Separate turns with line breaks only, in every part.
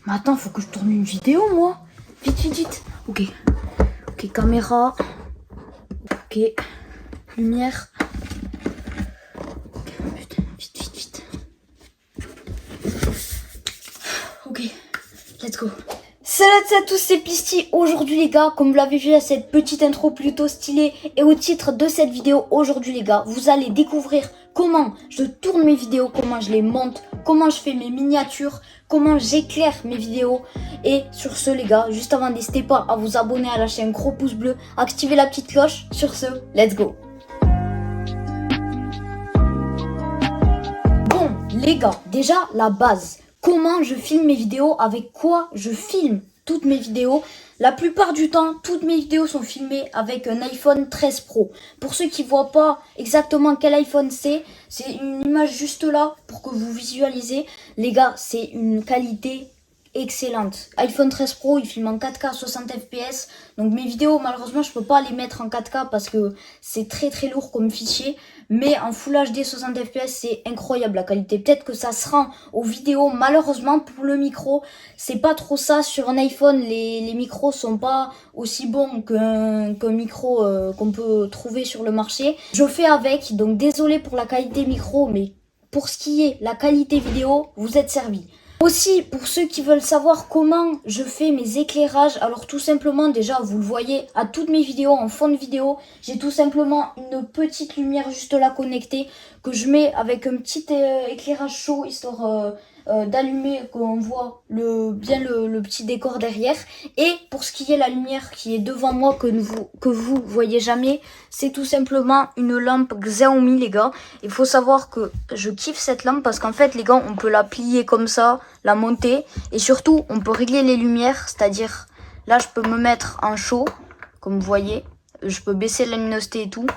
Mais attends, faut que je tourne une vidéo, moi. Vite, vite, vite. Ok. Ok, caméra. Ok. Lumière. Putain, vite, vite, vite. Ok. Let's go. Salut à tous, c'est Pisty. Aujourd'hui les gars, comme vous l'avez vu à cette petite intro plutôt stylée et au titre de cette vidéo, aujourd'hui les gars, vous allez découvrir comment je tourne mes vidéos, comment je les monte, comment je fais mes miniatures, comment j'éclaire mes vidéos. Et sur ce les gars, juste avant, n'hésitez pas à vous abonner à la chaîne, gros pouce bleu, activer la petite cloche. Sur ce, let's go. Bon les gars, déjà la base. Comment je filme mes vidéos, avec quoi je filme toutes mes vidéos. La plupart du temps, toutes mes vidéos sont filmées avec un iPhone 13 Pro. Pour ceux qui ne voient pas exactement quel iPhone c'est une image juste là pour que vous visualisez. Les gars, c'est une qualité excellente. iPhone 13 Pro, il filme en 4K 60 fps. Donc mes vidéos, malheureusement, je peux pas les mettre en 4K parce que c'est très lourd comme fichier. Mais en Full HD 60 fps, c'est incroyable la qualité. Peut-être que ça se rend aux vidéos. Malheureusement, pour le micro, c'est pas trop ça. Sur un iPhone, les micros sont pas aussi bons qu'un micro qu'on peut trouver sur le marché. Je fais avec, donc désolé pour la qualité micro, mais pour ce qui est la qualité vidéo, vous êtes servis. Aussi, pour ceux qui veulent savoir comment je fais mes éclairages, alors tout simplement, déjà, vous le voyez à toutes mes vidéos, en fond de vidéo, j'ai tout simplement une petite lumière juste là connectée que je mets avec un petit éclairage chaud, histoire d'allumer, qu'on voit bien le petit décor derrière. Et pour ce qui est la lumière qui est devant moi, que vous voyez jamais, c'est tout simplement une lampe Xiaomi les gars. Il faut savoir que je kiffe cette lampe parce qu'en fait les gars, on peut la plier comme ça, la monter, et surtout on peut régler les lumières, c'est-à-dire là je peux me mettre en chaud comme vous voyez, je peux baisser la luminosité et tout.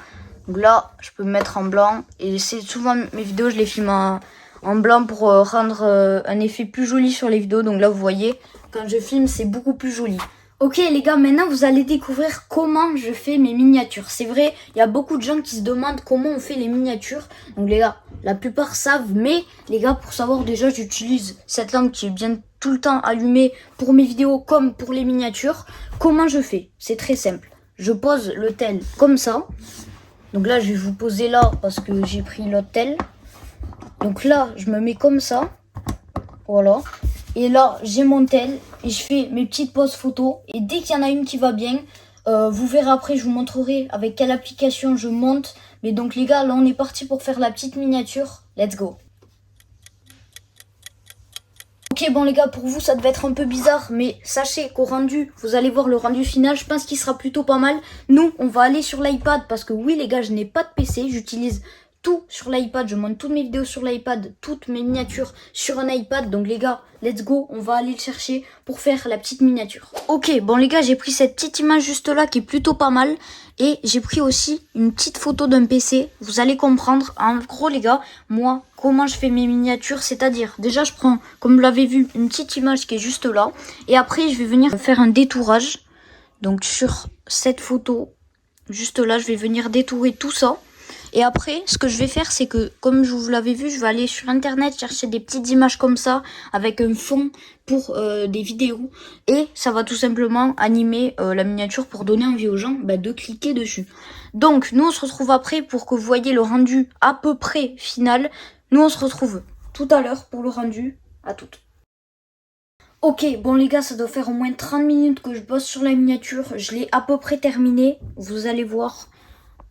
Donc là je peux me mettre en blanc, et c'est souvent mes vidéos je les filme en blanc pour rendre un effet plus joli sur les vidéos. Donc là vous voyez, quand je filme c'est beaucoup plus joli. Ok les gars, maintenant vous allez découvrir comment je fais mes miniatures. C'est vrai, il y a beaucoup de gens qui se demandent comment on fait les miniatures. Donc les gars, la plupart savent, mais les gars, pour savoir, déjà j'utilise cette lampe qui est bien tout le temps allumée pour mes vidéos comme pour les miniatures. Comment je fais? C'est très simple. Je pose le tel comme ça. Donc là je vais vous poser là parce que j'ai pris l'autre tel. Donc là, je me mets comme ça. Voilà. Et là, j'ai mon tel. Et je fais mes petites poses photos. Et dès qu'il y en a une qui va bien, vous verrez après, je vous montrerai avec quelle application je monte. Mais donc les gars, là, on est parti pour faire la petite miniature. Let's go. Ok, bon les gars, pour vous, ça devait être un peu bizarre. Mais sachez qu'au rendu, vous allez voir le rendu final. Je pense qu'il sera plutôt pas mal. Nous, on va aller sur l'iPad. Parce que oui, les gars, je n'ai pas de PC. J'utilise tout sur l'iPad, je monte toutes mes vidéos sur l'iPad, toutes mes miniatures sur un iPad. Donc les gars, let's go, on va aller le chercher pour faire la petite miniature. Ok, bon les gars, j'ai pris cette petite image juste là qui est plutôt pas mal. Et j'ai pris aussi une petite photo d'un PC. Vous allez comprendre, en gros les gars, moi, comment je fais mes miniatures. C'est-à-dire, déjà je prends, comme vous l'avez vu, une petite image qui est juste là. Et après, je vais venir faire un détourage. Donc sur cette photo, juste là, je vais venir détourer tout ça. Et après, ce que je vais faire, c'est que, comme je vous l'avais vu, je vais aller sur internet chercher des petites images comme ça, avec un fond pour des vidéos. Et ça va tout simplement animer la miniature pour donner envie aux gens de cliquer dessus. Donc, nous, on se retrouve après pour que vous voyez le rendu à peu près final. Nous, on se retrouve tout à l'heure pour le rendu. À toutes. Ok, bon les gars, ça doit faire au moins 30 minutes que je bosse sur la miniature. Je l'ai à peu près terminée. Vous allez voir.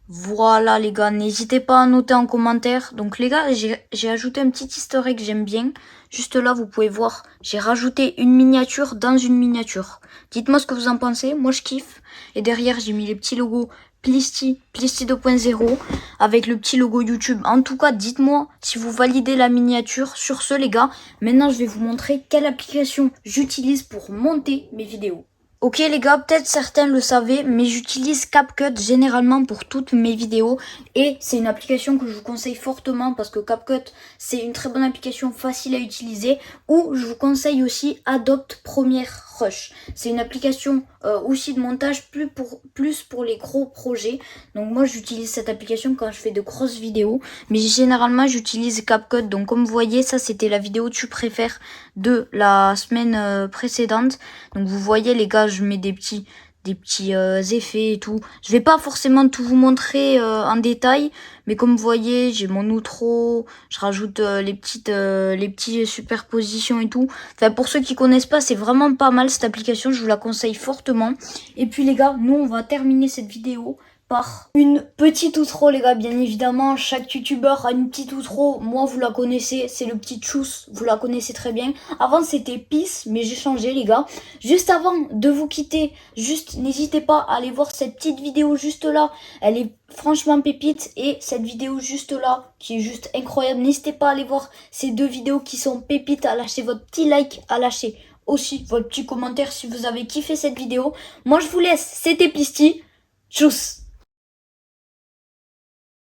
Voilà les gars, n'hésitez pas à noter en commentaire. Donc les gars, j'ai ajouté un petit easter egg que j'aime bien. Juste là, vous pouvez voir, j'ai rajouté une miniature dans une miniature. Dites-moi ce que vous en pensez, moi je kiffe. Et derrière, j'ai mis les petits logos Pisty 2.0 avec le petit logo YouTube. En tout cas, dites-moi si vous validez la miniature. Sur ce les gars, maintenant je vais vous montrer quelle application j'utilise pour monter mes vidéos. Ok les gars, peut-être certains le savaient, mais j'utilise CapCut généralement pour toutes mes vidéos et c'est une application que je vous conseille fortement parce que CapCut c'est une très bonne application facile à utiliser, ou je vous conseille aussi Adobe Premiere Rush. C'est une application aussi de montage plus pour les gros projets. Donc moi j'utilise cette application quand je fais de grosses vidéos, mais généralement j'utilise CapCut. Donc comme vous voyez, ça c'était la vidéo tu préfères de la semaine précédente. Donc vous voyez les gars, je mets des petits effets et tout. Je vais pas forcément tout vous montrer en détail, mais comme vous voyez, j'ai mon outro, je rajoute les petites superpositions et tout. Enfin pour ceux qui connaissent pas, c'est vraiment pas mal cette application, je vous la conseille fortement. Et puis les gars, nous on va terminer cette vidéo par une petite outro les gars. Bien évidemment chaque youtubeur a une petite outro, moi vous la connaissez, c'est le petit Tchuss, vous la connaissez très bien. Avant c'était Peace, mais j'ai changé les gars. Juste avant de vous quitter, juste n'hésitez pas à aller voir cette petite vidéo juste là, elle est franchement pépite, et cette vidéo juste là qui est juste incroyable. N'hésitez pas à aller voir ces deux vidéos qui sont pépites, à lâcher votre petit like, à lâcher aussi votre petit commentaire si vous avez kiffé cette vidéo. Moi je vous laisse, c'était Pisty, tchuss.